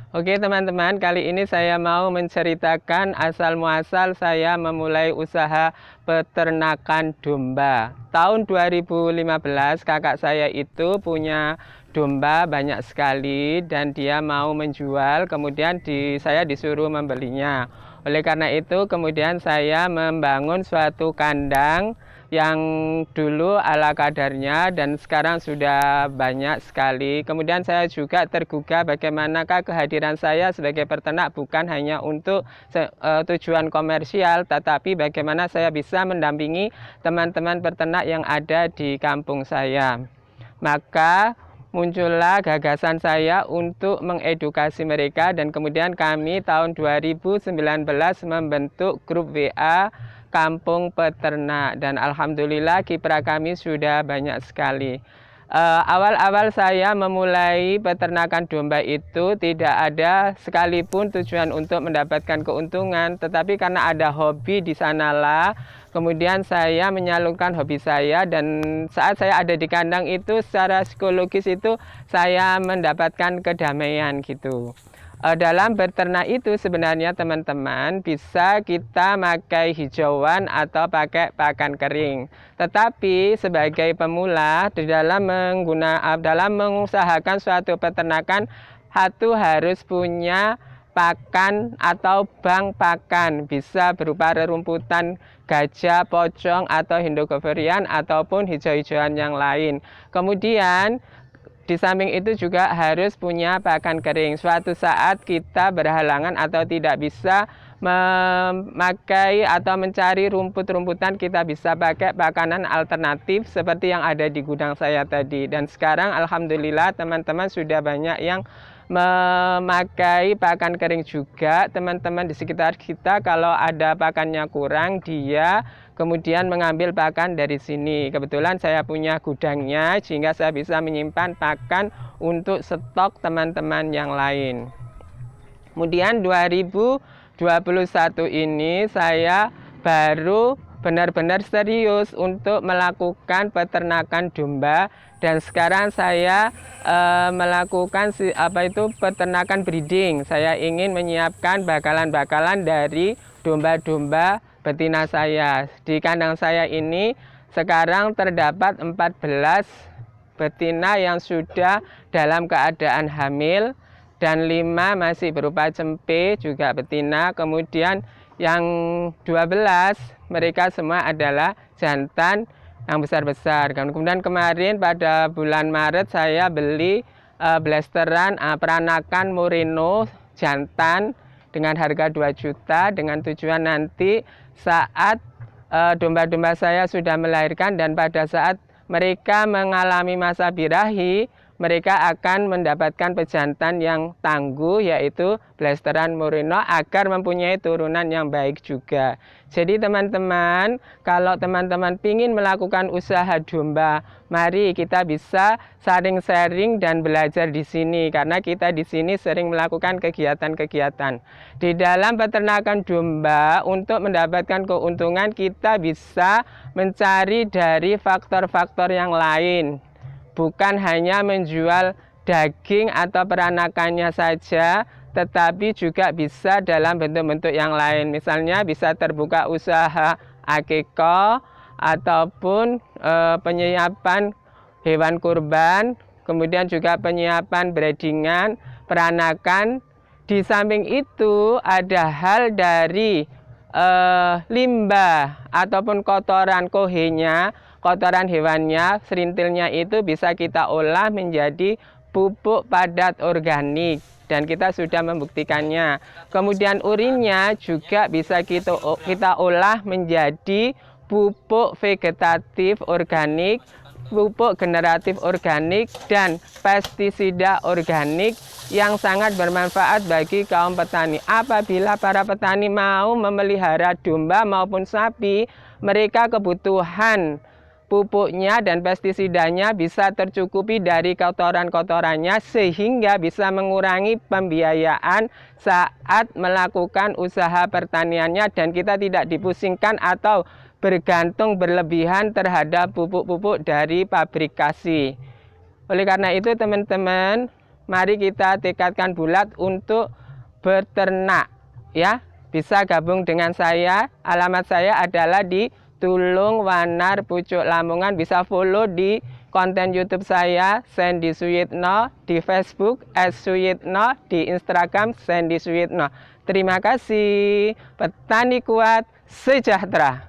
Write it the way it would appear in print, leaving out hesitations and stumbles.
Oke teman-teman, kali ini saya mau menceritakan asal muasal saya memulai usaha peternakan domba. Tahun 2015 kakak saya itu punya domba banyak sekali dan dia mau menjual, kemudian saya disuruh membelinya. Oleh karena itu kemudian saya membangun suatu kandang yang dulu ala kadarnya dan sekarang sudah banyak sekali. Kemudian saya juga tergugah bagaimanakah kehadiran saya sebagai peternak bukan hanya untuk tujuan komersial, tetapi bagaimana saya bisa mendampingi teman-teman peternak yang ada di kampung saya. Maka muncullah gagasan saya untuk mengedukasi mereka dan kemudian kami tahun 2019 membentuk grup WA Kampung Peternak dan alhamdulillah kiprah kami sudah banyak sekali. Awal-awal saya memulai peternakan domba itu tidak ada sekalipun tujuan untuk mendapatkan keuntungan, tetapi karena ada hobi di sanalah kemudian saya menyalurkan hobi saya, dan saat saya ada di kandang itu secara psikologis itu saya mendapatkan kedamaian gitu. Dalam beternak itu sebenarnya teman-teman bisa kita pakai hijauan atau pakai pakan kering. Tetapi sebagai pemula dalam mengusahakan suatu peternakan satu harus punya pakan atau bank pakan, bisa berupa rerumputan gajah, pocong atau Hindogoverian ataupun hijau-hijauan yang lain. Kemudian di samping itu juga harus punya pakan kering. Suatu saat kita berhalangan atau tidak bisa memakai atau mencari rumput-rumputan, kita bisa pakai pakanan alternatif seperti yang ada di gudang saya tadi. Dan sekarang alhamdulillah teman-teman sudah banyak yang memakai pakan kering juga. Teman-teman di sekitar kita kalau ada pakannya kurang, dia kemudian mengambil pakan dari sini. Kebetulan saya punya gudangnya sehingga saya bisa menyimpan pakan untuk stok teman-teman yang lain. Kemudian 2021 ini saya baru benar-benar serius untuk melakukan peternakan domba, dan sekarang saya melakukan peternakan breeding. Saya ingin menyiapkan bakalan-bakalan dari domba-domba betina saya. Di kandang saya ini sekarang terdapat 14 betina yang sudah dalam keadaan hamil dan 5 masih berupa cempe juga betina. Kemudian yang 12 mereka semua adalah jantan yang besar-besar. Kemudian kemarin pada bulan Maret saya beli blasteran peranakan Moreno jantan dengan harga 2 juta dengan tujuan nanti saat domba-domba saya sudah melahirkan dan pada saat mereka mengalami masa birahi, mereka akan mendapatkan pejantan yang tangguh, yaitu blasteran Moreno, agar mempunyai turunan yang baik juga. Jadi teman-teman, kalau teman-teman ingin melakukan usaha domba, mari kita bisa saling sharing dan belajar di sini, karena kita di sini sering melakukan kegiatan-kegiatan. Di dalam peternakan domba, untuk mendapatkan keuntungan kita bisa mencari dari faktor-faktor yang lain. Bukan hanya menjual daging atau peranakannya saja, tetapi juga bisa dalam bentuk-bentuk yang lain. Misalnya bisa terbuka usaha akikah ataupun penyiapan hewan kurban, kemudian juga penyiapan breedingan, peranakan. Di samping itu ada hal dari limbah ataupun kotoran kohenya, kotoran hewannya, serintilnya itu bisa kita olah menjadi pupuk padat organik dan kita sudah membuktikannya. Kemudian urinnya juga bisa kita olah menjadi pupuk vegetatif organik, pupuk generatif organik, dan pestisida organik yang sangat bermanfaat bagi kaum petani. Apabila para petani mau memelihara domba maupun sapi, mereka kebutuhan pupuknya dan pestisidanya bisa tercukupi dari kotoran-kotorannya, sehingga bisa mengurangi pembiayaan saat melakukan usaha pertaniannya, dan kita tidak dipusingkan atau bergantung berlebihan terhadap pupuk-pupuk dari pabrikasi. Oleh karena itu teman-teman, Mari kita tekadkan bulat untuk beternak ya. Bisa gabung dengan saya. Alamat saya adalah di Tulung Wanar Pucuk Lamongan. Bisa follow di konten YouTube saya Sandy Suyitno, di Facebook @suyitno, di Instagram Sandy Suyitno. Terima kasih. Petani kuat sejahtera.